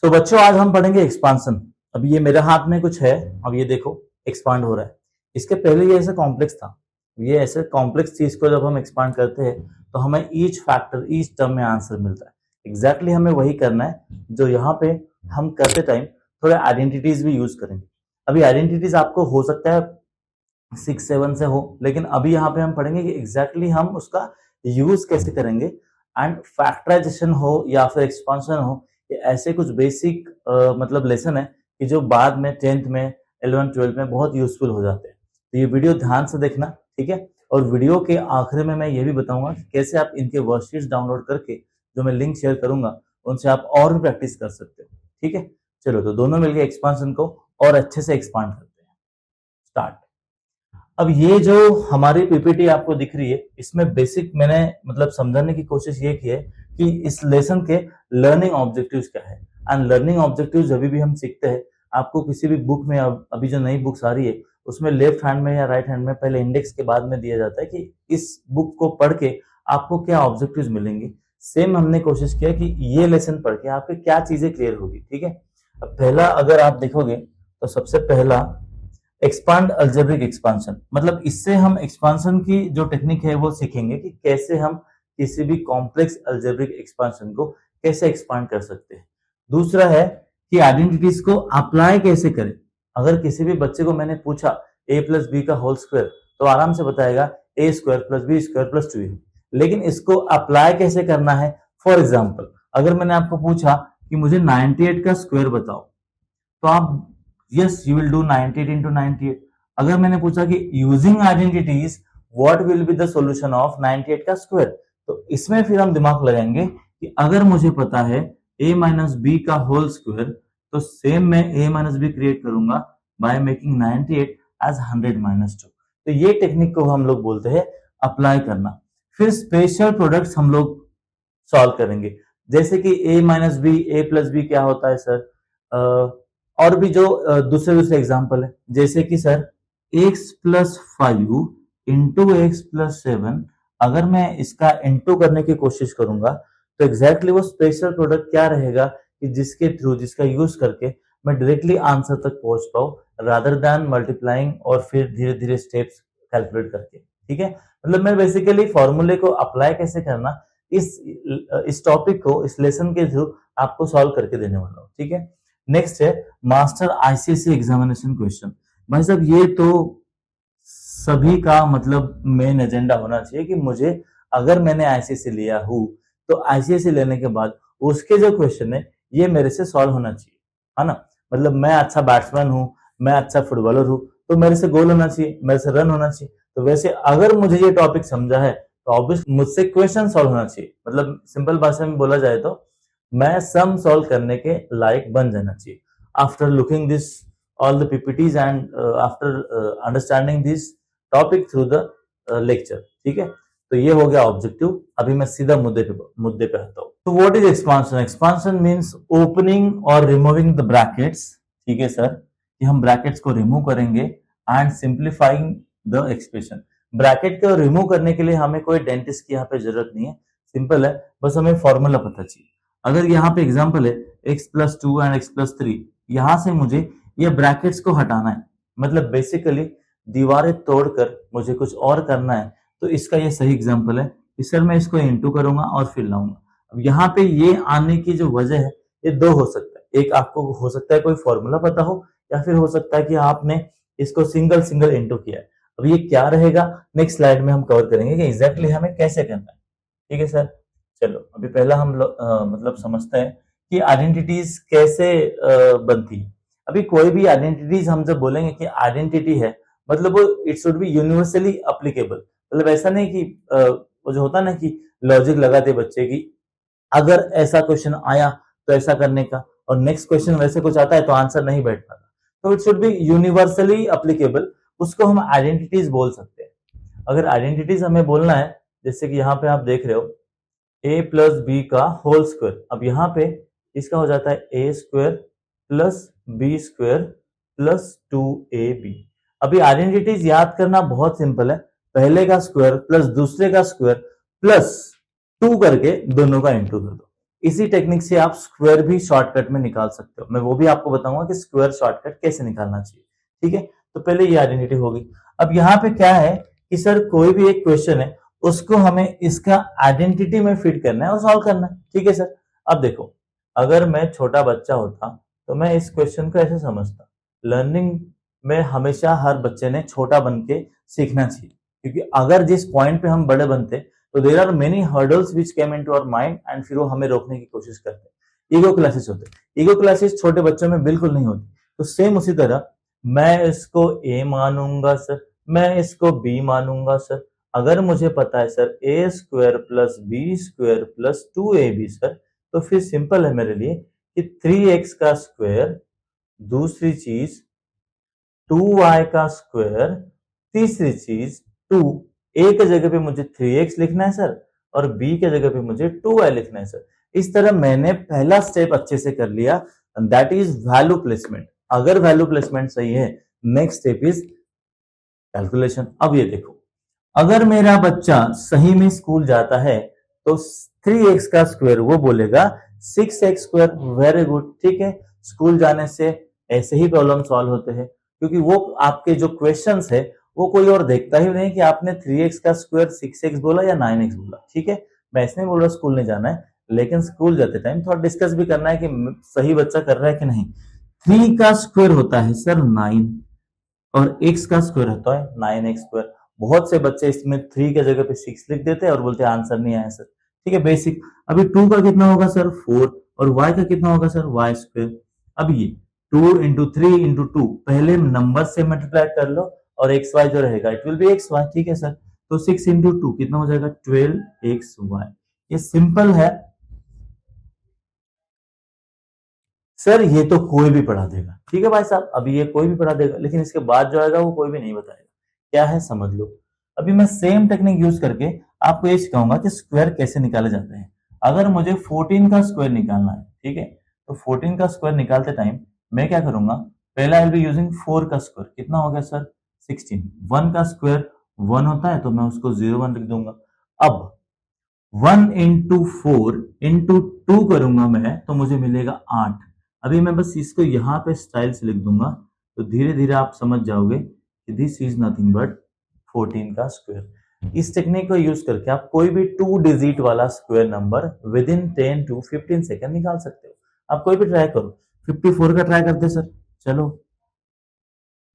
तो बच्चों आज हम पढ़ेंगे एक्सपांशन। अब ये मेरे हाथ में कुछ है, अब ये देखो एक्सपांड हो रहा है। इसके पहले ये ऐसे कॉम्प्लेक्स था। ये ऐसे कॉम्प्लेक्स चीज को जब हम एक्सपांड करते हैं तो हमें ईच फैक्टर ईच टर्म में आंसर मिलता है। एग्जैक्टली हमें वही करना है जो यहाँ पे हम करते टाइम थोड़े आइडेंटिटीज भी यूज करेंगे। अभी आइडेंटिटीज आपको हो सकता है 6-7 से हो, लेकिन अभी यहाँ पे हम पढ़ेंगे कि एग्जैक्टली हम उसका यूज कैसे करेंगे। एंड फैक्टराइजेशन हो या फिर एक्सपांशन हो, ये ऐसे कुछ बेसिक मतलब लेसन है कि जो बाद में 10th में 11th-12th में बहुत यूजफुल हो जाते हैं। तो ये वीडियो ध्यान से देखना, ठीक है। और वीडियो के आखिर में मैं ये भी बताऊंगा कि कैसे आप इनके वर्कशीट्स डाउनलोड करके जो मैं लिंक शेयर करूंगा उनसे आप और भी प्रैक्टिस कर सकते हो, ठीक है। चलो तो दोनों मिलकर एक्सपांशन को और अच्छे से एक्सपांड करते हैं। स्टार्ट। अब ये जो हमारी पीपीटी आपको दिख रही है, इसमें बेसिक मैंने मतलब समझाने की कोशिश ये की है कि इस लेसन के लर्निंग ऑब्जेक्टिव्स क्या है। एंड लर्निंग ऑब्जेक्टिव्स जब भी हम सीखते हैं, आपको किसी भी बुक में अभी जो नई बुक्स आ रही है उसमें लेफ्ट हैंड में या राइट हैंड में पहले इंडेक्स के बाद में दिया जाता है कि इस बुक को पढ़ के आपको क्या ऑब्जेक्टिव्स मिलेंगे। सेम हमने कोशिश किया कि ये लेसन पढ़ के आपके क्या चीजें क्लियर होगी, ठीक है। अब पहला अगर आप देखोगे तो सबसे पहला एक्सपांड अल्जेब्रिक एक्सपांशन, मतलब इससे हम एक्सपांशन की जो टेक्निक है वो सीखेंगे कि कैसे हम किसी भी कॉम्प्लेक्स अल्जेब्रिक एक्सपांशन को कैसे एक्सपांड कर सकते हैं। दूसरा है कि आइडेंटिटीज को अप्लाई कैसे करें। अगर किसी भी बच्चे को मैंने पूछा a प्लस बी का होल स्क्वायर तो आराम से बताएगा a square plus B square plus 2a, लेकिन इसको अप्लाई कैसे करना है। फॉर एग्जाम्पल अगर मैंने आपको पूछा कि मुझे 98 का स्क्वायर बताओ तो आप yes you will do 98 into 98। अगर मैंने पूछा कि using identities what will be the solution of 98 का स्क्वायर, तो इसमें फिर हम दिमाग लगाएंगे कि अगर मुझे पता है a माइनस बी का होल स्क्वायर तो सेम मैं a माइनस बी क्रिएट करूंगा बाय मेकिंग 98 एज 100 माइनस 2। तो ये टेक्निक को हम लोग बोलते हैं अप्लाई करना। फिर स्पेशल प्रोडक्ट्स हम लोग सॉल्व करेंगे, जैसे कि a minus B a plus B क्या होता है सर। और भी जो दूसरे एग्जाम्पल है, जैसे कि sir x plus 5 into x plus 7, अगर मैं इसका इंटू करने की कोशिश करूंगा तो एग्जैक्टली वो स्पेशल प्रोडक्ट क्या रहेगा कि जिसके थ्रू जिसका यूज करके मैं डायरेक्टली आंसर तक पहुंच पाऊं रादर देन मल्टीप्लाइंग और फिर धीरे धीरे स्टेप्स कैलकुलेट करके, ठीक है। मतलब मैं बेसिकली फॉर्मूले को अप्लाई कैसे करना इस टॉपिक को इस लेसन के थ्रू आपको सॉल्व करके देने वाला हूँ, ठीक है। नेक्स्ट है मास्टर आईसीएसई एग्जामिनेशन क्वेश्चन। भाई साहब ये तो सभी का मतलब मेन एजेंडा होना चाहिए कि मुझे अगर मैंने आईसीएसई लिया हूं तो आईसीएसई लेने के बाद उसके जो क्वेश्चन है ये मेरे से सॉल्व होना चाहिए, है ना। मतलब मैं अच्छा बैट्समैन हूं, मैं अच्छा फुटबॉलर हूं तो मेरे से गोल होना चाहिए, मेरे से रन होना चाहिए। तो वैसे अगर मुझे ये टॉपिक समझा है तो ऑब्वियस मुझसे क्वेश्चन सॉल्व होना चाहिए। मतलब सिंपल भाषा में बोला जाए तो मैं सम सॉल्व करने के लायक बन जाना चाहिए। After looking this all the PPTs and after understanding this topic through the lecture, ठीक है। तो ये हो गया ऑब्जेक्टिव। अभी मैं सीधा मुद्दे पे आता हूँ। तो what is expansion. Expansion means opening और रिमूविंग द ब्रैकेट्स, ठीक है सर, कि हम ब्रैकेट्स को रिमूव करेंगे and simplifying the expression. Bracket को रिमूव करने के लिए हमें कोई डेंटिस्ट की यहाँ पे जरूरत नहीं है, सिंपल है, बस हमें फॉर्मूला पता चाहिए। अगर यहाँ पे एग्जांपल है x plus 2 and x plus 3, यहां से मुझे ये ब्रैकेट्स को हटाना है, मतलब बेसिकली दीवारें तोड़कर मुझे कुछ और करना है, तो इसका ये सही एग्जांपल है। इस सर मैं इसको इंटू करूंगा और फिर लाऊंगा। अब यहाँ पे ये आने की जो वजह है ये दो हो सकता है। एक आपको हो सकता है कोई फॉर्मूला पता हो या फिर हो सकता है कि आपने इसको सिंगल सिंगल इंटू किया है। अब ये क्या रहेगा नेक्स्ट स्लाइड में हम कवर करेंगे कि एग्जैक्टली हमें कैसे करना है, ठीक है सर। चलो अभी पहला हम मतलब समझते हैं कि आइडेंटिटीज कैसे बनती है। अभी कोई भी आइडेंटिटीज हम जब बोलेंगे कि आइडेंटिटी है मतलब वो it should be universally applicable. मतलब ऐसा नहीं कि वो जो होता है ना कि लॉजिक लगाते बच्चे की अगर ऐसा क्वेश्चन आया तो ऐसा करने का और नेक्स्ट क्वेश्चन वैसे कुछ आता है तो आंसर नहीं बैठ पाता। तो it should be universally applicable, उसको हम आइडेंटिटीज बोल सकते हैं। अगर आइडेंटिटीज हमें बोलना है, जैसे कि यहाँ पे आप देख रहे हो a प्लस बी का होल स्क्वायर, अब यहाँ पे इसका हो जाता है a square plus B square plus 2ab। अभी आइडेंटिटीज याद करना बहुत सिंपल है, पहले का स्क्वायर प्लस दूसरे का स्क्वायर प्लस 2 करके दोनों का इंटू कर दो। इसी टेक्निक से आप स्क्वायर भी शॉर्टकट में निकाल सकते हो। मैं वो भी आपको बताऊंगा कि स्क्वायर शॉर्टकट कैसे निकालना चाहिए। ठीक है, तो पहले ये आइडेंटिटी होगी। अब यहाँ पे क्या है कि सर कोई भी एक क्वेश्चन है उसको हमें इसका आइडेंटिटी में फिट करना है और सॉल्व करना है। ठीक है सर, अब देखो अगर मैं छोटा बच्चा होता तो मैं इस क्वेश्चन को ऐसे समझता, लर्निंग में हमेशा हर बच्चे ने छोटा बन के सीखना चाहिए, क्योंकि अगर जिस पॉइंट पे हम बड़े बनते तो there are many hurdles which came into our mind and फिर वो हमें रोकने की कोशिश करते। ईगो क्लासेस होते, ईगो क्लासेस छोटे बच्चों में बिल्कुल नहीं होती। तो सेम उसी तरह मैं इसको ए मानूंगा सर, मैं इसको बी मानूंगा सर, अगर मुझे पता है सर ए square plus B square plus 2ab sir, तो फिर सिंपल है मेरे लिए कि 3x का स्क्वायर, दूसरी चीज 2y का स्क्वायर, तीसरी चीज 2, a के जगह पे मुझे 3x लिखना है सर और b के जगह पे मुझे 2y लिखना है सर। इस तरह मैंने पहला स्टेप अच्छे से कर लिया, दैट इज वैल्यू प्लेसमेंट। अगर वैल्यू प्लेसमेंट सही है, नेक्स्ट स्टेप इज कैलकुलेशन। अब ये देखो, अगर मेरा बच्चा सही में स्कूल जाता है तो 3x का स्क्वायर वो बोलेगा 6x स्क्वायर। वेरी गुड, ठीक है, स्कूल जाने से ऐसे ही प्रॉब्लम सॉल्व होते हैं, क्योंकि वो आपके जो क्वेश्चंस है वो कोई और देखता ही नहीं कि आपने 3x का स्क्वायर 6x बोला या 9x बोला। ठीक है, मैं इसमें बोल रहा स्कूल नहीं जाना है, लेकिन स्कूल जाते टाइम थोड़ा डिस्कस भी करना है कि सही बच्चा कर रहा है कि नहीं। 3 का स्क्वायर होता है सर 9 और x का स्क्वायर होता है 9x स्क्वायर। बहुत से बच्चे इसमें 3 के जगह पे 6 लिख देते हैं और बोलते हैं आंसर नहीं आया सर। ठीक है, बेसिक। अभी 2 का कितना होगा सर 4 और y का कितना होगा सर y स्क्वायर। अब ये 2 इंटू 3 इंटू 2 पहले नंबर से मल्टीप्लाई कर लो और एक्स वाई जो रहेगा it will be X Y. ठीक है सर, तो 6 इंटू 2 कितना हो जाएगा 12xy। ये सिंपल है सर, ये तो कोई भी पढ़ा देगा। ठीक है भाई साहब, अभी ये कोई भी पढ़ा देगा, लेकिन इसके बाद जो आएगा वो कोई भी नहीं बताएगा। क्या है समझ लो। अभी मैं सेम टेक्निक यूज करके आपको ये सिखाऊंगा कि स्क्वायर कैसे निकाले जाते हैं। अगर मुझे 14 का स्क्वायर निकालना है, ठीक है, तो 14 का स्क्वायर निकालते टाइम मैं क्या करूंगा, पहला आई विल बी यूजिंग 4 का स्क्वायर। कितना हो गया सर 16। 1 का स्क्वायर 1 होता है तो मैं उसको 01 लिख दूंगा। अब 1 इंटू 4 इंटू 2 करूंगा मैं तो मुझे मिलेगा 8। अभी मैं बस इसको यहाँ पे स्टाइल से लिख दूंगा तो धीरे धीरे आप समझ जाओगे कि दिस इज नथिंग बट 14 का स्क्वायर। इस टेक्निक को यूज करके आप कोई भी 2 डिजिट वाला square number within 10 to 15 second निकाल सकते हो। आप कोई भी ट्राई करो। 54 का ट्राई करते सर, चलो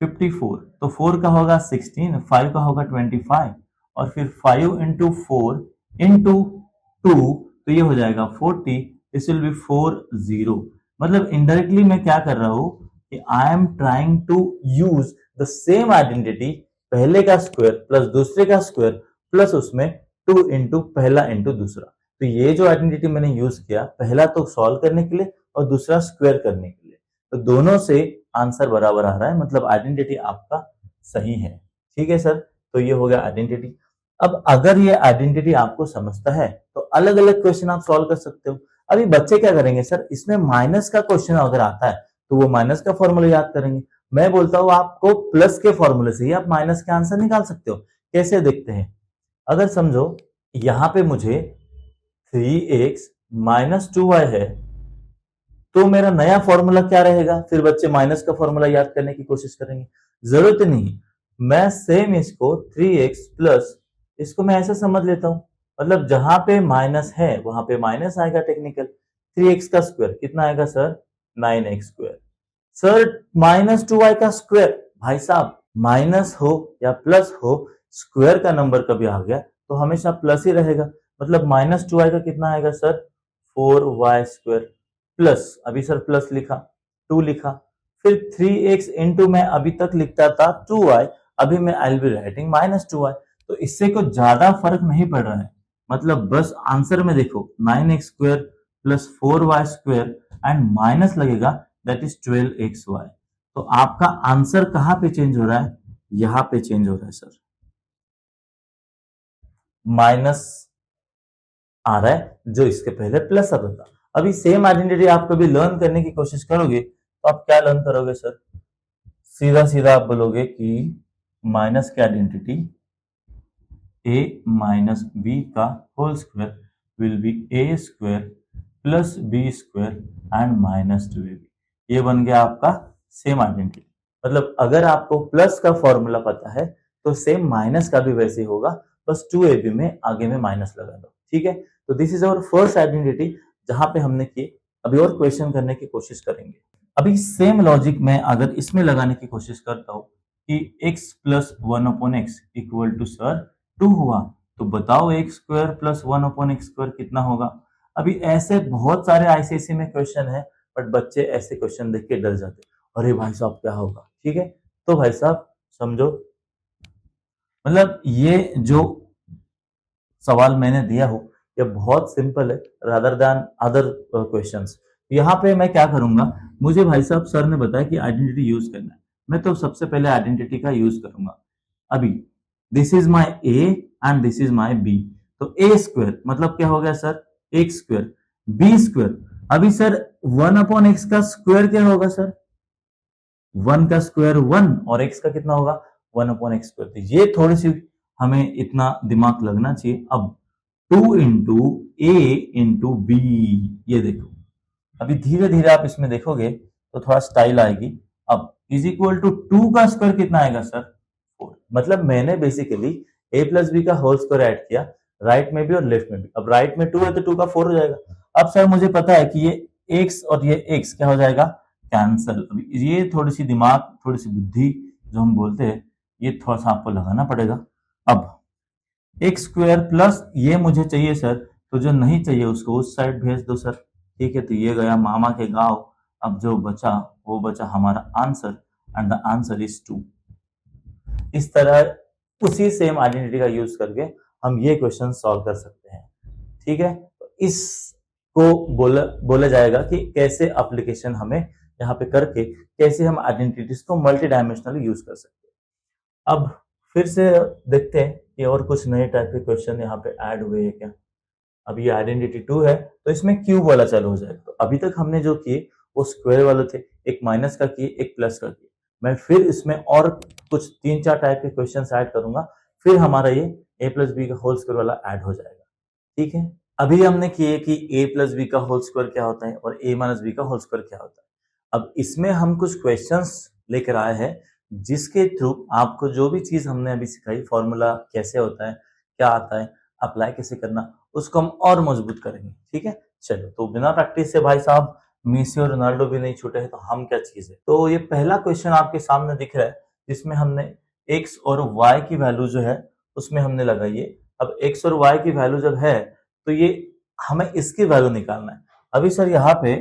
54 तो 4 का होगा 16, 5 का होगा 25 और फिर 5 इंटू 4 इंटू 2 तो ये हो जाएगा 40। This will be 40। मतलब इनडायरेक्टली मैं क्या कर रहा हूं कि I am trying to use the same identity, पहले का स्क्वायर प्लस दूसरे का स्क्वायर प्लस उसमें 2 इंटू पहला इंटू दूसरा। तो ये जो आइडेंटिटी मैंने यूज किया, पहला तो सॉल्व करने के लिए और दूसरा स्क्वायर करने के लिए, तो दोनों से आंसर बराबर आ रहा है, मतलब आइडेंटिटी आपका सही है। ठीक है सर, तो ये हो गया आइडेंटिटी। अब अगर ये आइडेंटिटी आपको समझता है तो अलग अलग क्वेश्चन आप सॉल्व कर सकते हो। अभी बच्चे क्या करेंगे सर, इसमें माइनस का क्वेश्चन अगर आता है तो वो माइनस का फॉर्मूला याद करेंगे। मैं बोलता हूं आपको प्लस के फॉर्मूले से ही आप माइनस के आंसर निकाल सकते हो। कैसे देखते हैं, अगर समझो यहां पे मुझे 3x माइनस 2y है तो मेरा नया फॉर्मूला क्या रहेगा, फिर बच्चे माइनस का फॉर्मूला याद करने की कोशिश करेंगे। जरूरत नहीं, मैं सेम इसको 3x प्लस इसको मैं ऐसा समझ लेता हूं, मतलब जहां पे माइनस है वहां पे माइनस आएगा टेक्निकल। 3x का स्क्वायर कितना आएगा sir 9x square. Sir minus 2y का स्क्वायर, भाई साहब माइनस हो या प्लस हो, स्क्वायर का नंबर कभी आ गया तो हमेशा प्लस ही रहेगा। मतलब माइनस 2y का कितना आएगा सर 4y स्क्वायर प्लस, अभी सर प्लस लिखा 2 लिखा, फिर 3x इंटू में अभी तक लिखता था 2y, अभी मैं I will be writing minus 2y। तो इससे कुछ ज्यादा फर्क नहीं पड़ रहा है, मतलब बस आंसर में देखो 9x square plus 4y square and minus लगेगा दैट इज 12xy। तो आपका आंसर कहां पे चेंज हो रहा है, यहां पे चेंज हो रहा है सर, माइनस आ रहा है जो इसके पहले प्लस आता था। अभी सेम आइडेंटिटी आप कभी लर्न करने की कोशिश करोगे तो आप क्या लर्न करोगे सर, सीधा सीधा आप बोलोगे कि माइनस की आइडेंटिटी a माइनस बी का whole square will be a square plus B square and minus 2ab, ये बन गया आपका सेम आइडेंटिटी। मतलब अगर आपको प्लस का फॉर्मूला पता है तो सेम माइनस का भी वैसे ही होगा, बस 2ab में आगे में माइनस लगा दो, ठीक है। तो this is our first identity जहां पे हमने किए। अभी और क्वेश्चन करने की कोशिश करेंगे। अभी सेम लॉजिक में अगर इसमें लगाने की कोशिश करता हूं कि x plus one upon X equal to sir 2 हुआ, तो बताओ x square plus one upon x square कितना होगा। अभी ऐसे बहुत सारे आईसीएसई में क्वेश्चन है, बट बच्चे ऐसे क्वेश्चन देख के डर जाते, अरे भाई साहब क्या होगा, ठीक है। तो भाई साहब समझो, मतलब ये जो सवाल मैंने दिया हो ये बहुत सिंपल है रादर देन अदर क्वेश्चंस। यहाँ पे मैं क्या करूंगा, मुझे भाई साहब सर ने बताया कि आइडेंटिटी यूज करना है, मैं तो सबसे पहले आइडेंटिटी का यूज करूंगा। अभी this is my A and this is my B, तो ए स्क्वायर मतलब क्या हो गया sir, X square, B square. अभी सर वन अपॉन एक्स का स्क्वायर क्या होगा सर, वन का स्क्वायर वन, और एक्स का कितना होगा, वन अपॉन एक्स स्क्वायर। तो ये थोड़ी सी हमें इतना दिमाग लगना चाहिए। अब 2 इंटू ए इंटू बी, ये देखो अभी धीरे धीरे आप इसमें देखोगे तो थोड़ा स्टाइल आएगी। अब इज इक्वल टू 2 का स्क्वायर कितना आएगा सर, 4। मतलब मैंने बेसिकली ए प्लस बी का होल स्क्वायर ऐड किया, राइट में भी और लेफ्ट में भी। अब राइट में 2 है तो 2 का 4 हो जाएगा। अब सर मुझे पता है कि ये एक्स और ये एक्स क्या हो जाएगा, कैंसल। अभी ये थोड़ी सी दिमाग, थोड़ी सी बुद्धि जो हम बोलते हैं, ये थोड़ा सा आपको लगाना पड़ेगा। अब एक्स स्क्वायर प्लस ये मुझे चाहिए सर, तो जो नहीं चाहिए उसको उस साइड भेज दो सर, ठीक है। तो ये गया मामा के गांव। अब जो बचा वो बचा हमारा answer, and the answer is 2। इस तरह उसी सेम आइडेंटिटी का यूज करके हम ये क्वेश्चन सॉल्व कर सकते हैं, ठीक है। इसको बोला जाएगा कि कैसे एप्लीकेशन हमें यहाँ पे करके कैसे हम आइडेंटिटीज को मल्टी डायमेंशनली यूज कर सकते हैं। अब फिर से देखते हैं कि और कुछ नए टाइप के क्वेश्चन यहाँ पे ऐड हुए हैं क्या। अब ये आइडेंटिटी 2 है तो इसमें क्यूब वाला चालू हो जाएगा। तो अभी तक हमने जो किए वो स्क्वायर वाले थे, एक माइनस का किए, एक प्लस का किए। मैं फिर इसमें और कुछ 3-4 टाइप के क्वेश्चन ऐड करूंगा, फिर हमारा ये ए प्लस बी का होल स्क्वायर वाला ऐड हो जाएगा, ठीक है। अभी हमने किए कि ए प्लस बी का होल स्क्वायर क्या होता है और ए माइनस बी का होल स्क्वायर क्या होता है। अब इसमें हम कुछ क्वेश्चंस लेकर आए हैं जिसके थ्रू आपको जो भी चीज हमने अभी सिखाई, फॉर्मूला कैसे होता है, क्या आता है, अप्लाई कैसे करना, उसको हम और मजबूत करेंगे, ठीक है। चलो, तो बिना प्रैक्टिस से भाई साहब मेसी और रोनाल्डो भी नहीं छूटे हैं, तो हम क्या चीज है। तो ये पहला क्वेश्चन आपके सामने दिख रहा है जिसमें हमने एक्स और वाई की वैल्यू जो है उसमें हमने लगाई है। अब एक्स और वाई की वैल्यू जब है तो ये हमें इसकी वैल्यू निकालना है। अभी सर यहाँ पे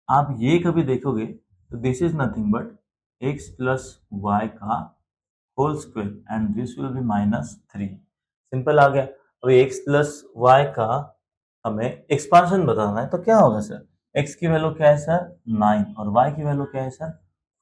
आप ये कभी देखोगे तो this is nothing but X plus Y का whole square and this will be -3। Simple आ गया। अभी एक्स प्लस वाई का हमें एक्सपांशन बताना है, तो क्या होगा सर, एक्स की वैल्यू क्या है सर 9 और वाई की वैल्यू क्या है सर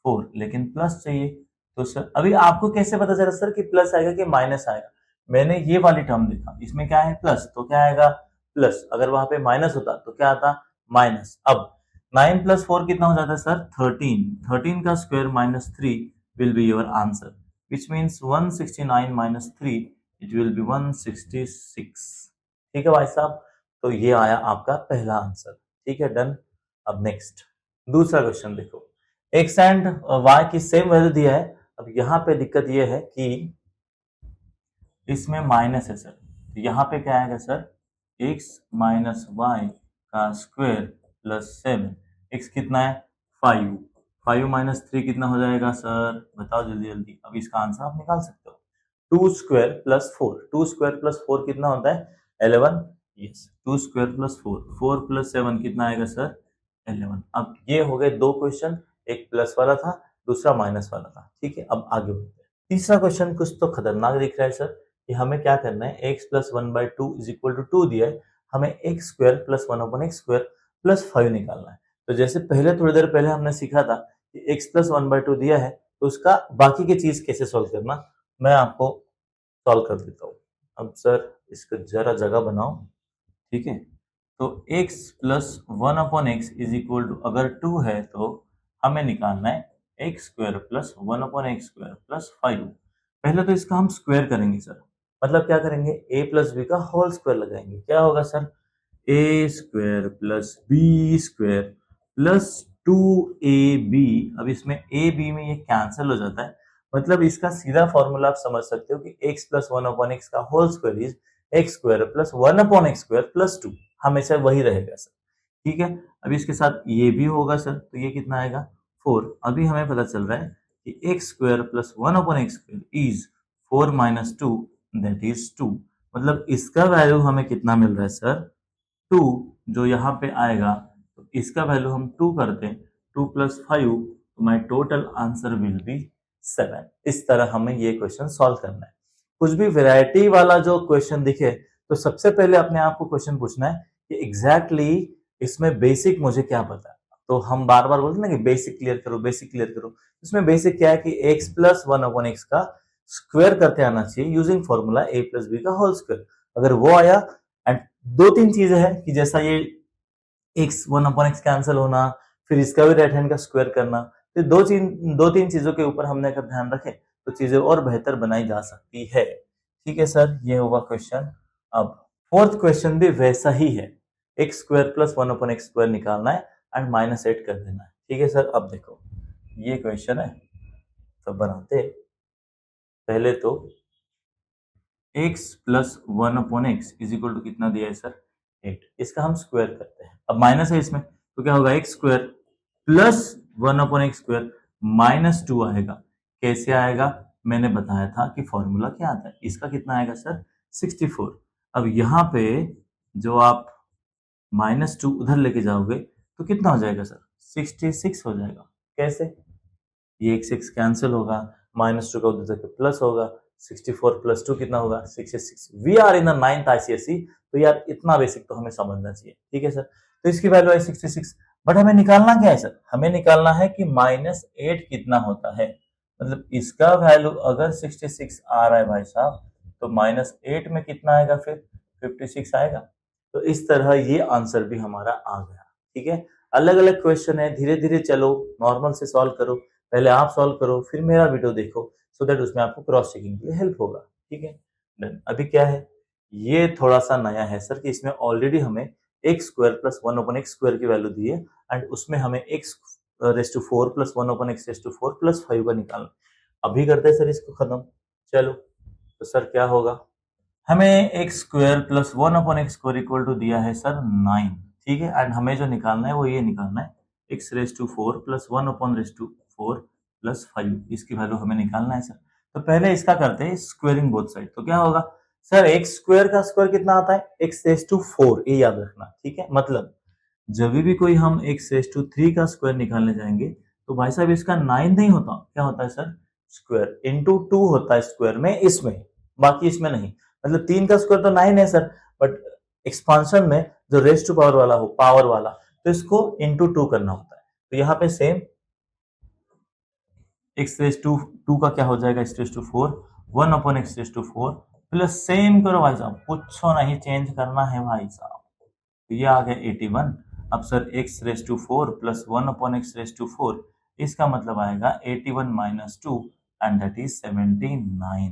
4, लेकिन प्लस चाहिए। तो सर अभी आपको कैसे पता चला सर कि प्लस आएगा कि माइनस आएगा। मैंने ये वाली टर्म देखा, इसमें क्या है प्लस, तो क्या आएगा प्लस। अगर वहां पे माइनस होता तो क्या आता माइनस। अब 9 प्लस 4 कितना हो जाता है सर 13। 13 का square -3 will be your answer, which means 169 minus 3 it will be 166। ठीक है भाई साहब, तो ये आया आपका पहला आंसर, ठीक है डन। अब नेक्स्ट दूसरा क्वेश्चन देखो, एक्स एंड वाई की सेम वैल्यू दिया है। अब यहाँ पे दिक्कत ये है कि इसमें माइनस है सर, तो यहाँ पे क्या आएगा सर एक्स माइनस वाई का स्क्वायर प्लस 7। एक्स कितना है 5, 5 माइनस 3 कितना हो जाएगा सर, बताओ जल्दी जल्दी। अब इसका आंसर आप निकाल सकते हो, 2 स्क्वायर प्लस 4। 2 स्क्वायर प्लस 4 कितना होता है 11। यस, 2 स्क्वायर प्लस 4, 4 प्लस 7 कितना आएगा सर 11। अब ये हो गए दो क्वेश्चन, एक प्लस वाला था दूसरा माइनस वाला था, ठीक है। अब आगे बढ़ते हैं। तीसरा क्वेश्चन कुछ तो खतरनाक दिख रहा है सर, कि हमें क्या करना है, X plus 1/2 is equal to 2 दिया है, हमें X square plus 1/x square plus 5 निकालना है। तो जैसे पहले थोड़ी देर पहले हमने सीखा था कि x प्लस 1/2 दिया है तो उसका बाकी की चीज कैसे सॉल्व करना, मैं आपको सॉल्व कर देता हूँ। अब सर इसको जरा जगह बनाओ, ठीक है। तो x plus 1/x is equal to, अगर 2 है तो हमें निकालना है x square plus 1/x square plus 5। पहले तो इसका हम स्क्वायर करेंगे सर, मतलब क्या करेंगे, a प्लस बी का होल स्क्वायर लगाएंगे। क्या होगा सर ए square plus B square plus 2ab। अब इसमें ए बी में ये कैंसिल हो जाता है, मतलब इसका सीधा फॉर्मूला आप समझ सकते हो कि x plus one upon x का whole square is x square plus one upon x square plus 2, हमेशा वही रहेगा सर। ठीक है, अब इसके साथ ये भी होगा सर, तो ये कितना आएगा 4। अभी हमें पता चल रहा है कि x square plus one upon x square is 4 minus 2 that is 2। मतलब इसका वैल्यू हमें कितना मिल रहा है सर 2, जो यहाँ पे आएगा तो इसका वैल्यू हम 2 करते हैं, 2 प्लस 5, तो माई टोटल आंसर विल बी 7। इस तरह हमें ये क्वेश्चन सॉल्व करना है। कुछ भी वैरायटी वाला जो क्वेश्चन दिखे तो सबसे पहले अपने आप को क्वेश्चन पूछना है कि एग्जैक्टली इसमें बेसिक मुझे क्या पता है। तो हम बार बार बोलते हैं ना कि बेसिक क्लियर करो, बेसिक क्लियर करो। इसमें बेसिक क्या है कि x plus one upon x का स्क्वायर करते आना चाहिए यूजिंग फॉर्मूला ए प्लस बी का होल स्क्वायर। अगर वो आया, एंड दो तीन चीजें हैं कि जैसा ये x one upon x cancel होना, फिर इसका भी राइट हैंड का स्क्वायर करना, तो दो तीन चीजों के ऊपर हमने अगर ध्यान रखें तो चीजें और बेहतर बनाई जा सकती है। ठीक है सर, ये होगा क्वेश्चन। अब फोर्थ क्वेश्चन भी वैसा ही है, x square plus one upon x square निकालना है एंड माइनस 8 कर देना है। ठीक है सर, अब देखो ये क्वेश्चन है, तो बनाते पहले तो x plus one upon X is equal to कितना दिया है सर 8, इसका हम स्क्वायर करते हैं। अब माइनस है इसमें, तो क्या होगा x square plus one upon x square minus 2 आएगा। कैसे आएगा, मैंने बताया था कि फॉर्मूला क्या आता है, इसका कितना आएगा सर 64। अब यहाँ पे जो आप माइनस 2 उधर लेके जाओगे तो कितना हो जाएगा सर 66 हो जाएगा। कैसे, ये एक 6 कैंसिल होगा, माइनस 2 का उधर जाके प्लस होगा, 64 प्लस 2 कितना होगा 66। We are in the 9th ICSE, तो यार इतना बेसिक तो हमें समझना चाहिए। ठीक है सर, तो इसकी वैल्यू है 66, बट हमें निकालना क्या है सर, हमें निकालना है कि माइनस 8 कितना होता है। मतलब इसका वैल्यू अगर 66 आ रहा है भाई साहब, तो माइनस 8 में कितना आएगा, फिर 56 आएगा। तो इस तरह ये आंसर भी हमारा आ गया। ठीक है, अलग अलग क्वेश्चन है, धीरे धीरे चलो, नॉर्मल से सॉल्व करो, पहले आप सॉल्व करो फिर मेरा वीडियो देखो, सो दैट उसमें आपको क्रॉस चेकिंग के लिए हेल्प होगा। ठीक है, डन। अभी क्या है, ये थोड़ा सा नया है सर कि इसमें ऑलरेडी हमें X square plus one upon X square की वैल्यू दी है, एंड उसमें हमें X raise to 4 plus one upon X raise to 4 plus 5 का निकालना। अभी करते हैं सर इसको खत्म। चलो, तो सर क्या होगा, हमें X square plus one upon x square equal to दिया है सर 9। ठीक है, एंड हमें जो निकालना है वो ये निकालना है X raise to 4 plus one upon raise to 4 plus 5, इसकी वैल्यू हमें निकालना है सर। तो पहले इसका करते हैं स्क्वायरिंग बोथ साइड। तो क्या होगा सर, एक्स स्क्वायर का स्क्वायर कितना आता है एक्स रेस टू 4, ये याद रखना। ठीक है, मतलब जब भी कोई हम एक्स रेस टू 3 का स्क्वायर निकालने जाएंगे तो भाई साहब इसका 9 नहीं होता, क्या होता है सर स्क्वायर इंटू 2 होता है स्क्वायर में, इसमें बाकी इसमें नहीं। मतलब 3 का स्क्वायर तो 9 है सर, बट एक्सपांशन में जो रेस टू पावर वाला हो, पावर वाला, तो इसको इंटू 2 करना होता है। तो यहाँ पे सेम एक्स रेस टू 2 का क्या हो जाएगा X raise to 4, 1 upon X raise to 4 plus same करो भाई साहब, कुछ नहीं चेंज करना है भाई साहब। तो ये आ गया 81। अब sir X raise to 4 plus 1 upon X raise to 4, इसका मतलब आएगा 81 माइनस 2 एंड दैट इज 79।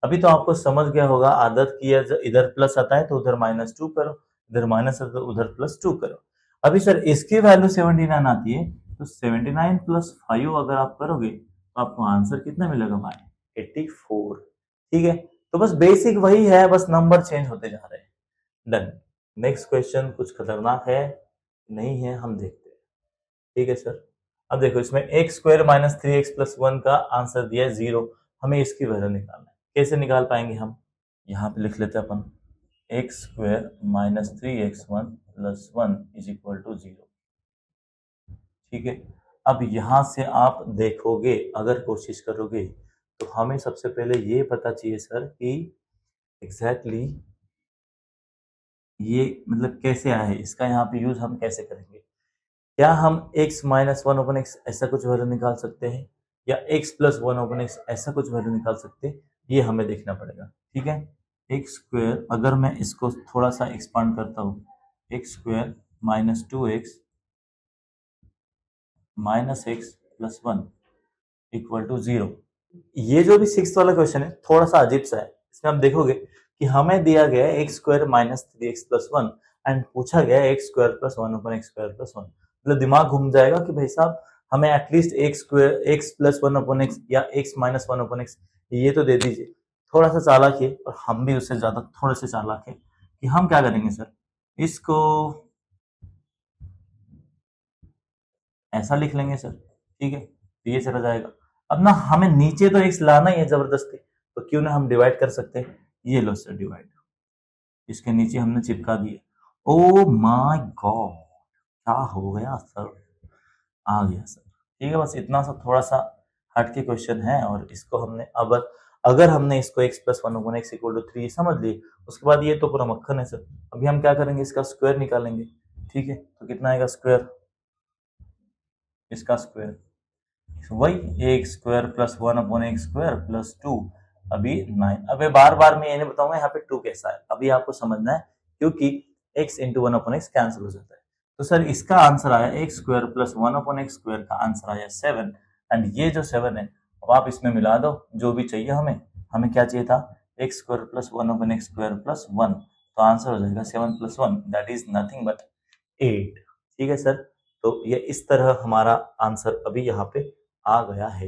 अभी तो आपको समझ गया होगा आदत की है, इधर प्लस आता है तो उधर माइनस 2 करो, इधर माइनस आता है तो उधर प्लस 2 करो। अभी सर इसकी वैल्यू 79 आती है, तो 79 प्लस 5 अगर आप करोगे तो आपको आंसर कितना मिलेगा भाई 84। ठीक है, तो बस बेसिक वही है, बस नंबर चेंज होते जा रहे हैं। डन। नेक्स्ट क्वेश्चन कुछ खतरनाक है नहीं है, हम देखते हैं। ठीक है सर, अब देखो इसमें x square minus 3x plus 1 का आंसर दिया है 0, हमें इसकी वैल्यू निकालना है। कैसे निकाल पाएंगे हम, यहाँ पे लिख लेते हैं अपन x square minus 3x1 plus 1 is equal to 0। ठीक है, अब यहां से आप देखोगे, अगर कोशिश करोगे तो हमें सबसे पहले ये पता चाहिए सर कि एग्जैक्टली ये मतलब कैसे आया है, इसका यहाँ पे यूज हम कैसे करेंगे। क्या हम x minus one upon x ऐसा कुछ वैल्यू निकाल सकते हैं, या x plus one upon x ऐसा कुछ वैल्यू निकाल सकते हैं, ये हमें देखना पड़ेगा। ठीक है, एक्स स्क्वायर अगर मैं इसको थोड़ा सा एक्सपांड करता हूँ, X square minus 2x minus X plus 1 equal to 0। ये जो भी 6th वाला क्वेश्चन है थोड़ा सा अजीब सा है। इसमें आप देखोगे कि हमें दिया गया है x square minus 3x plus 1, and पूछा गया x square plus one upon x square plus one, मतलब दिमाग घूम जाएगा कि भाई साहब हमें at least x square x plus one upon x या x minus one upon x ये तो दे दीजिए। थोड़ा सा चालाक है और हम भी उससे ज्यादा थोड़े से चालाक है कि हम क्या करेंगे सर, इसको ऐसा लिख लेंगे सर, ठीक है, तो ये चला जाएगा। अब ना हमें नीचे तो एक्स लाना ही है जबरदस्ती, तो क्यों ना हम डिवाइड कर सकते हैं, ये लो सर डिवाइड, इसके नीचे हमने चिपका दिए। ओ माय गॉड, क्या हो गया सर, आ गया सर, ठीक है। बस इतना सा थोड़ा सा हट के क्वेश्चन है, और इसको हमने अब अगर हमने इसको x plus one upon X equal to three समझ लिए, उसके बाद ये तो पूरा मक्खन है सर। अभी हम क्या करेंगे, इसका स्क्वायर निकालेंगे, ठीक है, तो कितना आएगा स्क्वायर, इसका स्क्वायर वही x square plus one upon x square plus two, अभी 9। अबे बार बार मैं ये नहीं बताऊंगा यहाँ पे 2 कैसा है, अभी आपको समझना है, क्योंकि x into one upon x cancel हो जाता है। तो सर इसका आंसर आया x square plus one upon x square का आंसर आया 7, एंड ये जो 7 है अब आप इसमें मिला दो जो भी चाहिए हमें। हमें क्या चाहिए था, x square plus one upon x square plus one, तो आंसर हो जाएगा 7 plus one, that is nothing but 8, ठीक है सर। तो ये इस तरह हमारा आंसर अभी यहाँ पे आ गया है।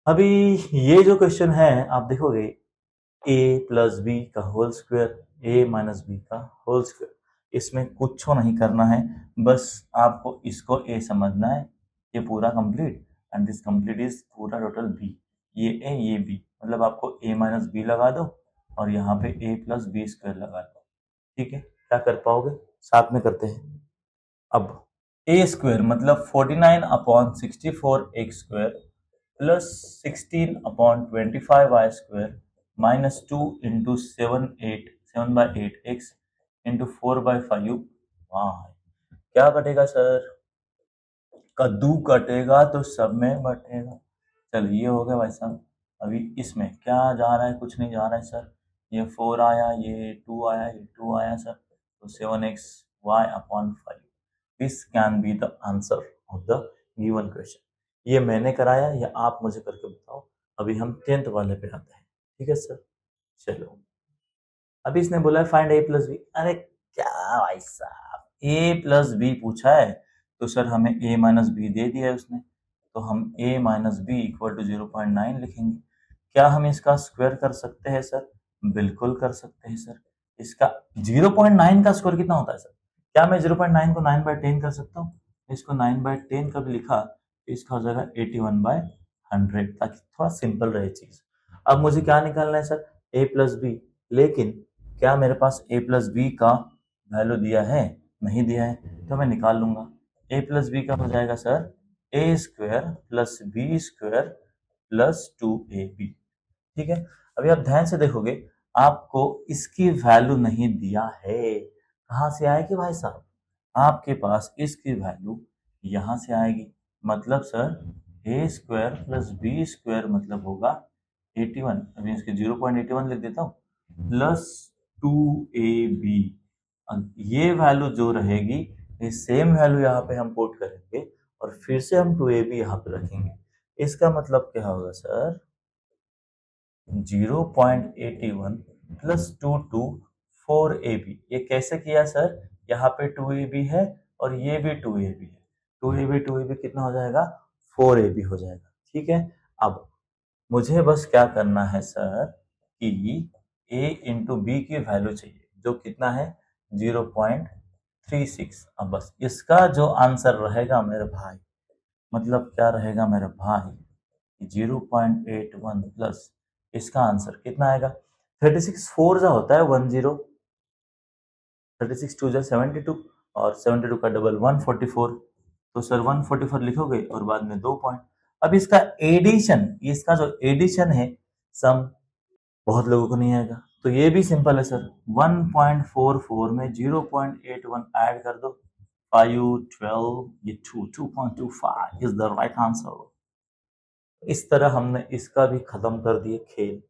अभी ये जो क्वेश्चन है आप देखोगे, a प्लस बी का whole square, a minus B का होल स्क्वायर, इसमें कुछ नहीं करना है, बस आपको इसको a समझना है, ये पूरा complete, and this complete is पूरा टोटल b, ये a ये b, मतलब आपको a माइनस बी लगा दो और यहाँ पे a प्लस बी स्क्वायर लगा दो, ठीक है। क्या कर पाओगे, साथ में करते हैं। अब a स्क्वायर मतलब 49 upon 64 X square plus 16 upon 25 Y square minus 2 into 7 by 8 X into 4/5 Y, क्या कटेगा सर, कद्दू कटेगा तो सब में बटेगा। चलिए ये हो गया भाई साहब। अभी इसमें क्या जा रहा है, कुछ नहीं जा रहा है सर, ये 4 आया, ये 2 आया, ये 2 आया सर, तो 7x y upon 5, this can be the answer of the given question. ये मैंने कराया या आप मुझे करके बताओ। अभी हम 10th वाले पे आते हैं, ठीक है सर। चलो अभी इसने बोला है फाइंड a प्लस बी, अरे क्या भाई साहब a प्लस बी पूछा है, तो सर हमें a माइनस बी दे दिया है उसने, तो हम a minus B equal to 0.9 लिखेंगे। क्या हम इसका स्क्वायर कर सकते हैं सर, बिल्कुल कर सकते हैं सर। इसका 0.9 का स्क्वायर कितना होता है सर, क्या मैं 0.9 को 9/10 कर सकता हूँ, इसको 9/10 का भी लिखा तो इसका हो जाएगा 81/100, ताकि थोड़ा सिंपल रहे चीज। अब मुझे क्या निकालना है सर, a प्लस बी, लेकिन क्या मेरे पास a प्लस बी का वैल्यू दिया है, नहीं दिया है, तो मैं निकाल लूंगा। a प्लस बी का हो जाएगा sir a square plus B square plus 2ab, ठीक है। अभी आप ध्यान से देखोगे आपको इसकी वैल्यू नहीं दिया है, कहां से आएगी भाई साहब, आपके पास इसकी वैल्यू यहां से आएगी, मतलब सर ए स्क्वायर प्लस बी स्क्वायर मतलब होगा 81, अभी इसके 0.81 लिख देता हूँ प्लस 2ab, ये वैल्यू जो रहेगी ये सेम वैल्यू यहाँ पे हम पुट करेंगे और फिर से हम 2ab यहाँ पे रखेंगे। इसका मतलब क्या होगा सर, 0.81 प्लस 4ab, ये कैसे किया सर, यहाँ पे 2ab है और ये भी 2ab है, 2ab कितना हो जाएगा, 4ab हो जाएगा, ठीक है। अब मुझे बस क्या करना है सर कि a इंटू बी की वैल्यू चाहिए, जो कितना है 0.36। अब बस इसका जो आंसर रहेगा मेरे भाई, मतलब क्या रहेगा मेरे भाई, 0.81 प्लस इसका आंसर कितना आएगा, 36 4 जा होता है 10, 36 2 जा 72 और 72 का डबल 144, तो सर 144 लिखोगे और बाद में 2 पॉइंट। अब इसका एडिशन, इसका जो एडिशन है सम, बहुत लोगों को नहीं आएगा, तो ये भी सिंपल है सर, 1.44 में 0.81 ऐड कर दो, 5 12 ये 2.25 इज द राइट आंसर। इस तरह हमने इसका भी खत्म कर दिए खेल।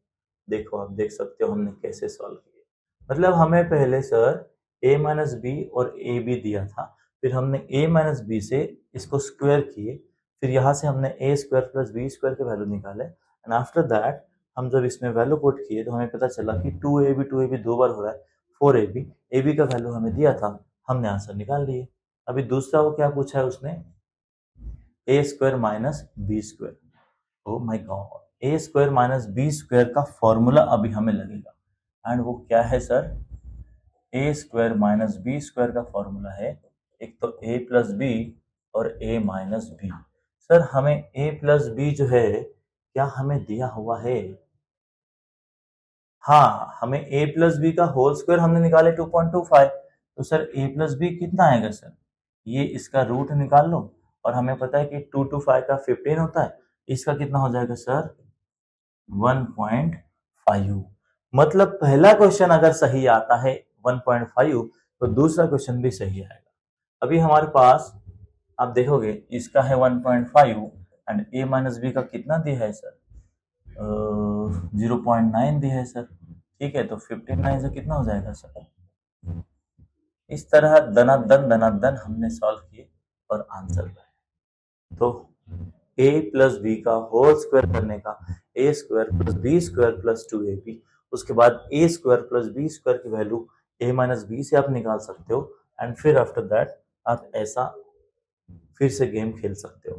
देखो आप देख सकते हो हमने कैसे सॉल्व किए, मतलब हमें पहले सर a माइनस बी और ए बी दिया था, फिर हमने a माइनस बी से इसको स्क्वायर किए, फिर यहाँ से हमने a square plus B square के वैल्यू निकाले, एंड आफ्टर दैट हम जब इसमें वैल्यू पुट किए तो हमें पता चला कि 2ab 2ab 2 बार हो रहा है, 4ab, ab का वैल्यू हमें दिया था, हमने आंसर निकाल लिए। अभी दूसरा वो क्या पूछा है उसने, a square minus B square. Oh my god, a square minus B square का फॉर्मूला अभी हमें लगेगा एंड वो क्या है sir, a square minus B square का फॉर्मूला है एक तो a प्लस बी और a माइनस बी। सर हमें a प्लस बी जो है क्या हमें दिया हुआ है, हाँ हमें a प्लस बी का होल स्क्वायर हमने निकाले 2.25, तो सर a प्लस बी कितना आएगा सर, ये इसका रूट निकाल लो और हमें पता है कि 2 to 5 का 15 होता है, इसका कितना हो जाएगा सर 1.5। मतलब पहला क्वेश्चन अगर सही आता है 1.5 तो दूसरा क्वेश्चन भी सही आएगा। अभी हमारे पास आप देखोगे इसका है 1.5 एंड a माइनस बी का कितना दिया है सर 0.9 दिया है सर, ठीक है, तो 59 से कितना हो जाएगा सर। इस तरह दनादन हमने सॉल्व किए और आंसर पाए। तो a प्लस बी का होल स्क्वायर करने का a square plus B square plus 2ab, उसके बाद a square plus B square की वैल्यू a माइनस बी से आप निकाल सकते हो एंड फिर आफ्टर दैट आप ऐसा फिर से गेम खेल सकते हो,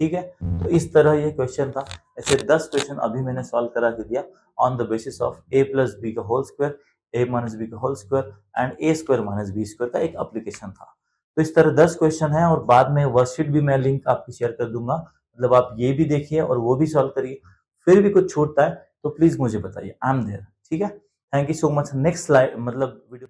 ठीक है। तो इस तरह ये क्वेश्चन था, ऐसे 10 क्वेश्चन अभी मैंने सॉल्व करा के दिया on the basis of a plus B का whole square, a minus B का whole square and a square minus B square का एक एप्लीकेशन था। तो इस तरह 10 क्वेश्चन है और बाद में वर्कशीट भी मैं लिंक आपकी शेयर कर दूंगा, मतलब आप ये भी देखिए और वो भी सॉल्व करिए। फिर भी कुछ छूटता है तो प्लीज मुझे बताइए, आई एम देयर, ठीक है। Thank you so much. Next slide मतलब वीडियो